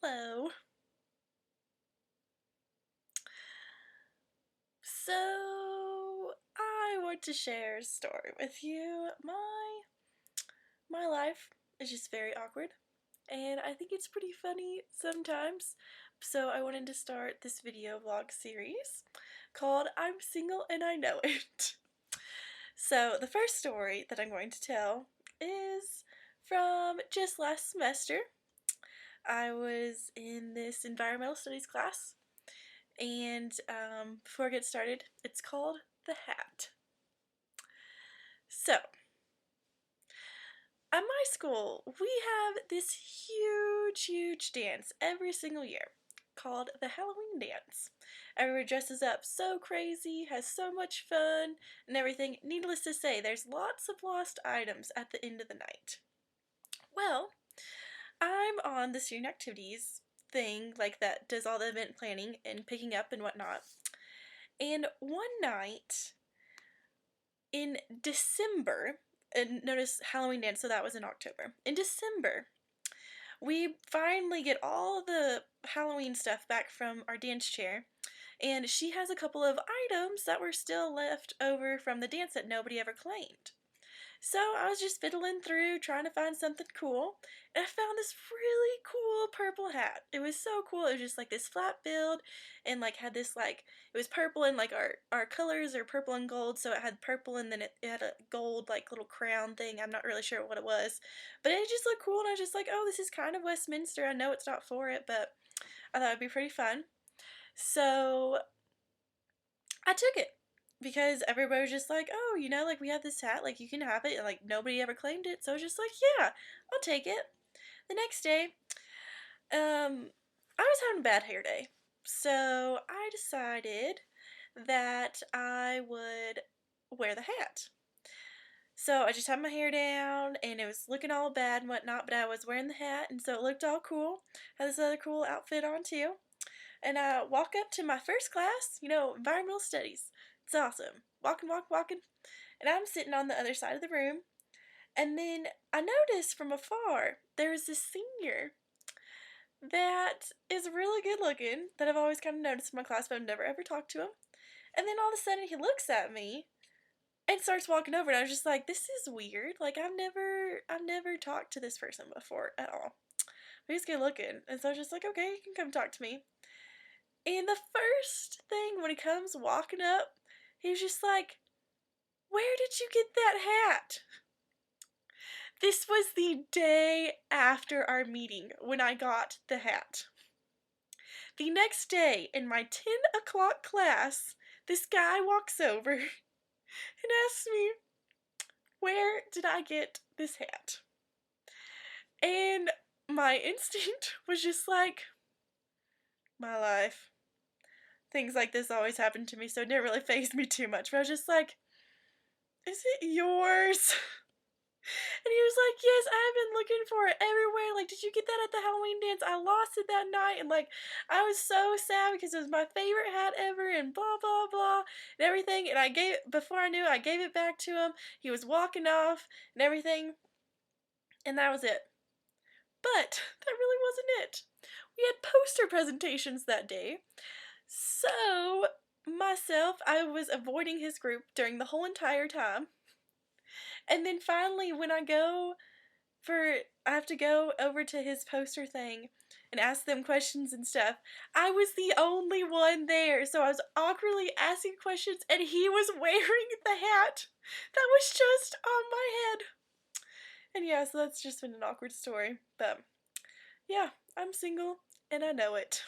Hello. So, I want to share a story with you. My life is just very awkward, and I think it's pretty funny sometimes. So, I wanted to start this video vlog series called I'm Single and I Know It. So, the first story that I'm going to tell is from just last semester. I was in this environmental studies class. And before I get started, it's called The Hat. So, at my school, we have this huge dance every single year called the Halloween Dance. Everyone dresses up so crazy, has so much fun, and everything. Needless to say, there's lots of lost items at the end of the night. Well, I'm on the student activities thing, like that does all the event planning and picking up and whatnot. And one night, in December, and notice Halloween dance, so that was in October. In December, we finally get all the Halloween stuff back from our dance chair, and she has a couple of items that were still left over from the dance that nobody ever claimed. So I was just fiddling through trying to find something cool, and I found this really cool purple hat. It was so cool. It was just like this flat build, and like had this like it was purple, and like our colors are purple and gold, so it had purple and then it had a gold like little crown thing. I'm not really sure what it was, but it just looked cool, and I was just like, oh, this is kind of Westminster. I know it's not for it, but I thought it'd be pretty fun. So I took it because everybody was just like, oh, like we have this hat, like you can have it, and like nobody ever claimed it, so I was just like, yeah, I'll take it. The next day, I was having a bad hair day, so I decided that I would wear the hat. So I just had my hair down, and it was looking all bad and whatnot, but I was wearing the hat, and so it looked all cool. Had this other cool outfit on too. And I walk up to my first class, environmental studies. It's awesome. Walking. And I'm sitting on the other side of the room. And then I noticed from afar there was this senior that is really good looking that I've always kind of noticed in my class, but I've never ever talked to him. And then all of a sudden he looks at me and starts walking over, and I was just like, this is weird. Like I've never talked to this person before at all. But he's good looking. And so I was just like, okay, you can come talk to me. And the first thing when he comes walking up, he's just like, where did you get that hat? This was the day after our meeting when I got the hat. The next day in my 10 o'clock class, this guy walks over and asks me, where did I get this hat? And my instinct was just like, my life. Things like this always happen to me, so it didn't really faze me too much. But I was just like, is it yours? And he was like, yes, I've been looking for it everywhere. Like, did you get that at the Halloween dance? I lost it that night. And, like, I was so sad because it was my favorite hat ever and blah, blah, blah and everything. And before I knew it, I gave it back to him. He was walking off and everything. And that was it. But that really wasn't it. We had poster presentations that day. So, I was avoiding his group during the whole entire time. And then finally, when I have to go over to his poster thing and ask them questions and stuff, I was the only one there, so I was awkwardly asking questions, and he was wearing the hat that was just on my head. And yeah, so that's just been an awkward story, but yeah, I'm single, and I know it.